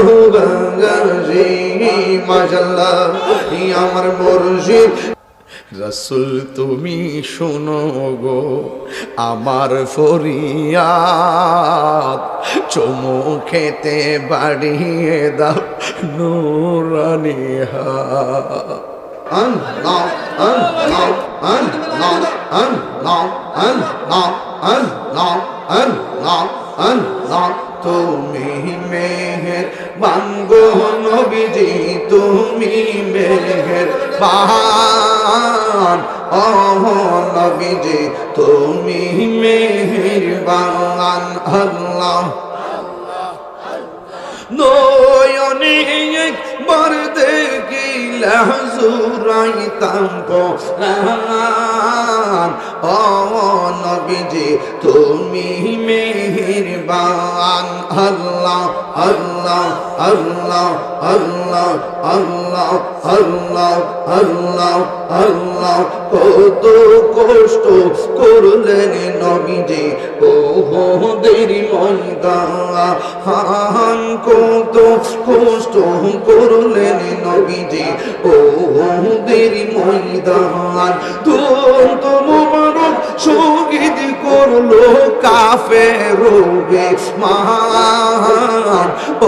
ভালোবাসি মাশাআল্লাহ আমার মুর্শিদ রাসূল তুমি শোনো গো আমার ফরিয়াদ চুমু খেতে বাড়িয়ে দাও নূরানি হাত আল্লাহ আল্লাহ আল্লাহ আল্লাহ আল্লাহ আল্লাহ আল্লাহ আল্লাহ তুমি মেহেরবান গো নবীজি তুমি মেহেরবান ও নবীজি তুমি মেহেরবান আল্লাহ নয়নে একবার দেখিলে জুরাইতাম পরাণ ও নবীজি তুমি মেহেরবান আল্লাহ আল্লাহ আল্লাহ আল্লাহ আল্লাহ আল্লাহ আল্লাহ আল্লাহ কত কষ্ট করলেন নবীজি ওহদের ময়দান কত কষ্ট করলেন নবীজি ওহদের ময়দান তো মোবারক শহীদ করলো কাফের বেঈমান ও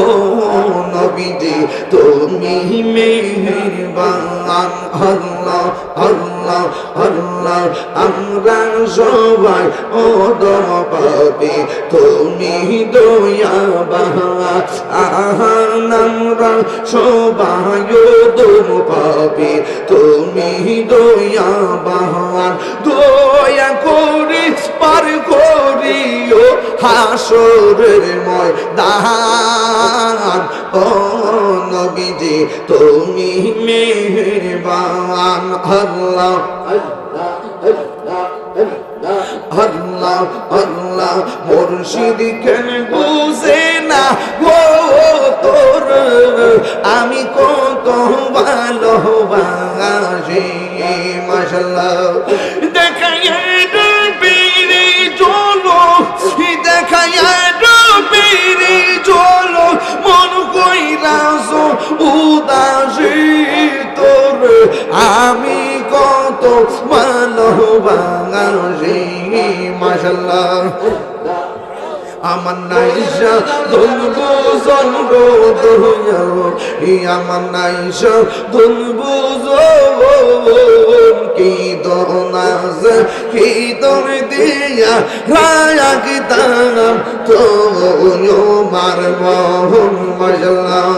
নবীজি তুমি মেহেরবান আল্লাহ আল্লাহ আল্লাহ আমরা সবাই ওদম পাপী তুমি দয়াবান আমরা সবাই ওদম পাপী তুমি দয়াবান দয়া করে পার করিও হাসরের ময়দান ও নবীজি তুমি মেহেরবান আল্লাহ আল্লাহ আল্লাহ মুর্শিদ কেন বুঝে না গো তোর আমি কত ভালোবাসি মাশাআল্লাহ দেখাইয়া ডুবিরে চলো দেখাইয়া ডুবিরে চলো মন কইরাছো উদাসী তোর আমি কত ভালোবাসি মাশাআল্লাহ আমার নাইশা দুলবু জনগো দয়াল আমার নাইশা দুলবু জন কি দনাজ কি দর দিয়া রায়া কি দাম তো মার মোহন মাশাআল্লাহ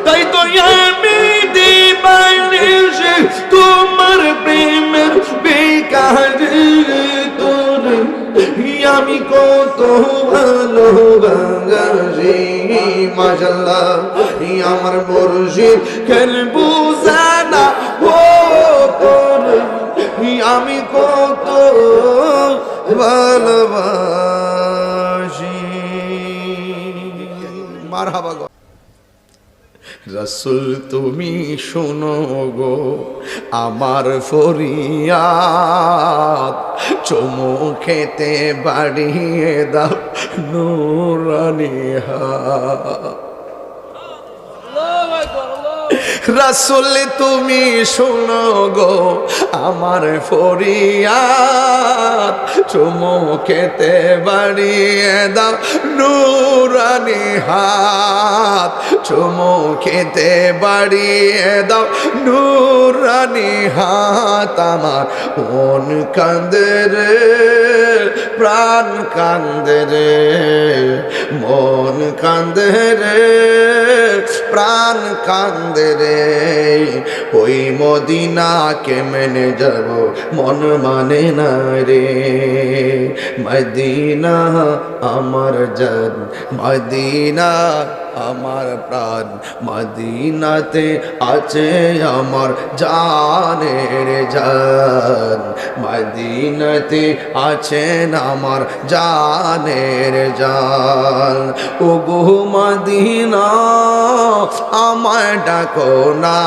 তাই তো আমি দিবানিশে তোমার প্রেমের বেকার তোর আমি কত ভালোবাসি মাশাআল্লাহ আমার মুর্শিদ কেন বুঝানা ও তোর আমি কত ভালোবাসি মারহাবা গো রাসূল তুমি শোনো গো আমার ফরিয়াদ চুমু খেতে বাড়িয়ে দাও নূরানি হাত রাসূল তুমি শোনো গো আমার ফরিয়াদ চুমু খেতে বাড়িয়ে দাও নূরানি হাত চুমু খেতে বাড়িয়ে দাও নূরানি হাত আমার মন কান্দে রে প্রাণ কান্দে রে মন কান্দে রে প্রাণ কান্দে রে ওই মদিনা কেমনে যাব মন মানে না রে মদিনা আমার জান মদিনা আমার প্রাণ মদিনাতে আছে আমার জানের জান মদিনাতে আছেন আমার জানের জান ও গো মদিনা আমায় ডাকো না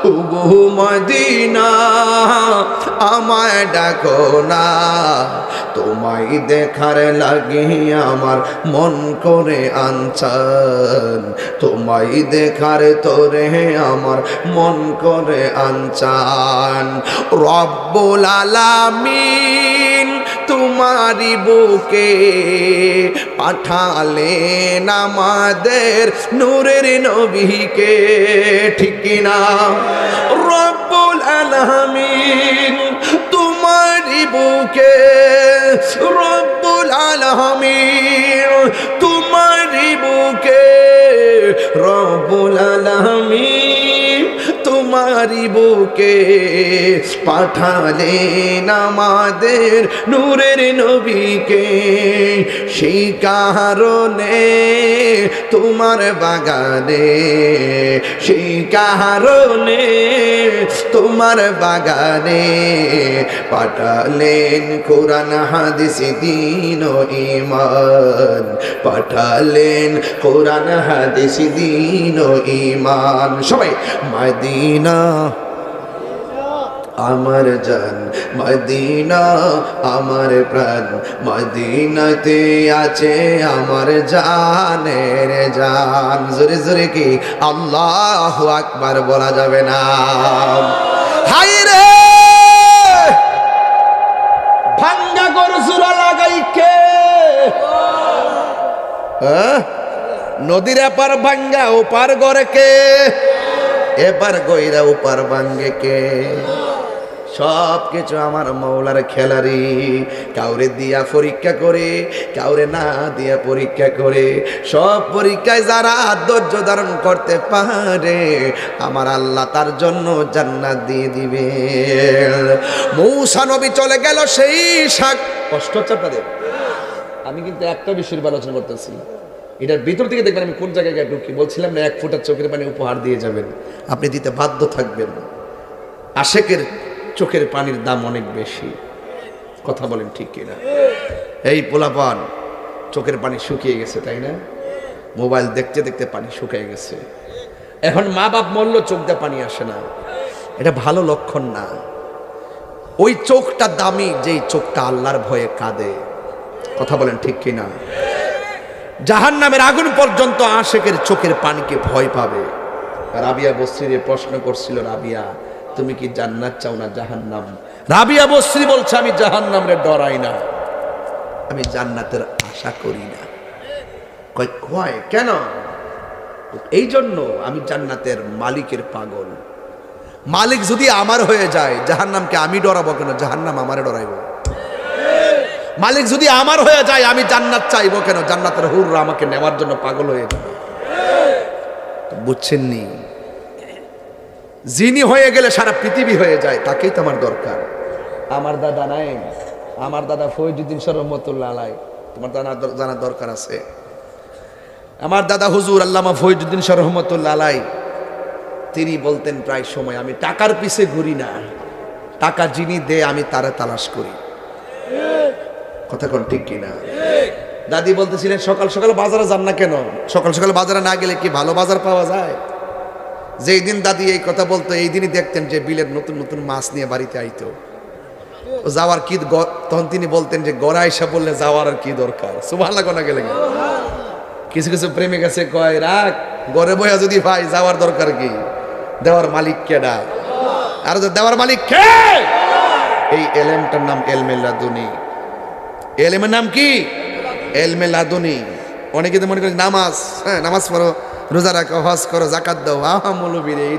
ও গো মদিনা আমায় ডাকো না, তোমায় দেখার লাগে আমার মন করে আনচান, তোমায় দেখার তোরে আমার মন করে আনচান। রব্বুল আলামিন তোমারি বুকে পাঠালেন আমাদের নূরের নবীকে, ঠিক কিনা? রব্বুল আলামিন তোমারি বুকে, রব্বুল আলামিন তোমারি বুকে, রব্বুল আলামিন তোমারি বুকে পাঠালেন আমাদের নূরের নবীকে। সেই কারণে তোমার বাগানে, সেই কারণে তোমার বাগানে পাঠালেন কোরআন হাদিস দ্বীন ও ঈমান, পাঠালেন কোরআন হাদিস দ্বীন ও ঈমান। সবাই মদিনা আমার জান, মদিনা আমার প্রাণ, মদিনাতে আছে আমার জানের জান। জোরে জোরে কি আল্লাহু আকবার বলা যাবে না? হাই রে ভাঙ্গা গরু জোড়া লাগাই কে? নদীর এপার ভাঙ্গা ওপার গড়ে কে? এপার গইরা ওপার ভাঙ্গে কে? সব কিছু আমার মৌলার খেলারি। কাউরে দিয়া পরীক্ষা করে, কাউরে না দিয়া পরীক্ষা করে, সব পরীক্ষায় যারা ধৈর্য ধারণ করতে পারে আমার আল্লাহ তার জন্য জান্নাত দিয়ে দিবে। মূসা নবী চলে গেল সেই শাক। কষ্ট হচ্ছে আপনাদের? আমি কিন্তু একটা বিষয়ের আলোচনা করতেছি, এটার ভিতর থেকে দেখবেন আমি কোন জায়গায় গিয়ে ঢুকি। বলছিলাম না 1 ফোঁটা চোখের পানি উপহার দিয়ে যাবেন, আপনি দিতে বাধ্য থাকবেন। আশেকের চোখের পানির দাম অনেক বেশি, কথা বলেন ঠিক কিনা? এই পোলাপান চোখের পানি শুকিয়ে গেছে, তাই না? মোবাইল দেখতে দেখতে পানি শুকিয়ে গেছে। এখন মা বাপ মরল, চোখ দিয়ে পানি আসে না, এটা ভালো লক্ষণ না। ওই চোখটা দামি যেই চোখটা আল্লাহর ভয়ে কাঁদে, কথা বলেন ঠিক কিনা? জাহান্নামের আগুন পর্যন্ত আশেকের চোখের পানিকে ভয় পাবে। রাবিয়া বসরিরে প্রশ্ন করছিল, রাবিয়া তুমি কি জান্নাত চাও না জাহান্নাম? রাবিয়া বসরি বলছে আমি জাহান্নামরে ডরাই না, আমি জান্নাতের আশা করি না। কয় কেন? এই জন্য আমি জান্নাতের মালিকের পাগল। মালিক যদি আমার হয়ে যায় জাহান্নামকে আমি ডরাবো কেন? জাহান্নাম আমারে ডরাইব। মালিক যদি আমার হয়ে যায় আমি জান্নাত চাইবো কেন? জান্নাতের হুররা আমাকে নেওয়ার জন্য পাগল হয়ে যাবে। বুঝছেননি? যিনি হয়ে গেলে সারা পৃথিবী হয়ে যায়, তাকেই তো আমার দরকার। আমার দাদা নাই, আমার দাদা ফয়জুদ্দিন রহমতুল্লাহ আলাইহি, তোমার জানার দরকার আছে। আমার দাদা হুজুর আল্লামা ফয়জুদ্দিন রহমতুল্লাহ আলাইহি তিনি বলতেন প্রায় সময়, আমি টাকার পিছে ঘুরি না, টাকা যিনি দেয় আমি তারে তালাশ করি। কথা কোন ঠিক কিনা? দাদি বলতেছিলেন সকাল সকাল বাজারে যান না কেন? সকাল সকাল বাজারে না গেলে কি ভালো বাজার পাওয়া যায়? যেই দিন দাদি এই কথা বলতো এই দিনই দেখতেন যে বিলের নতুন নতুন মাছ নিয়ে বাড়িতে আইতো। যাওয়ার কি তখন তিনি বলতেন যে গড়া এসে বললে যাওয়ার আর কি দরকার? সুবহানাল্লাহ কোনা গেলে কিছু কিছু প্রেমিক আছে কয় রাখ ঘরে বইয়া যদি ভাই যাওয়ার দরকার কি? দেওয়ার মালিক কেডা? আর দেওয়ার মালিক কে? এই এলেমটার নাম এলমে লাদুনি। এলেমের নাম কি? এলমে লাদুনি। অনেকে তো মনে করে নামাজ, হ্যাঁ নামাজ পড়ো, রোজা রাখো, হজ করো, যাকাত দাও, আহা মৌলবী রে, এই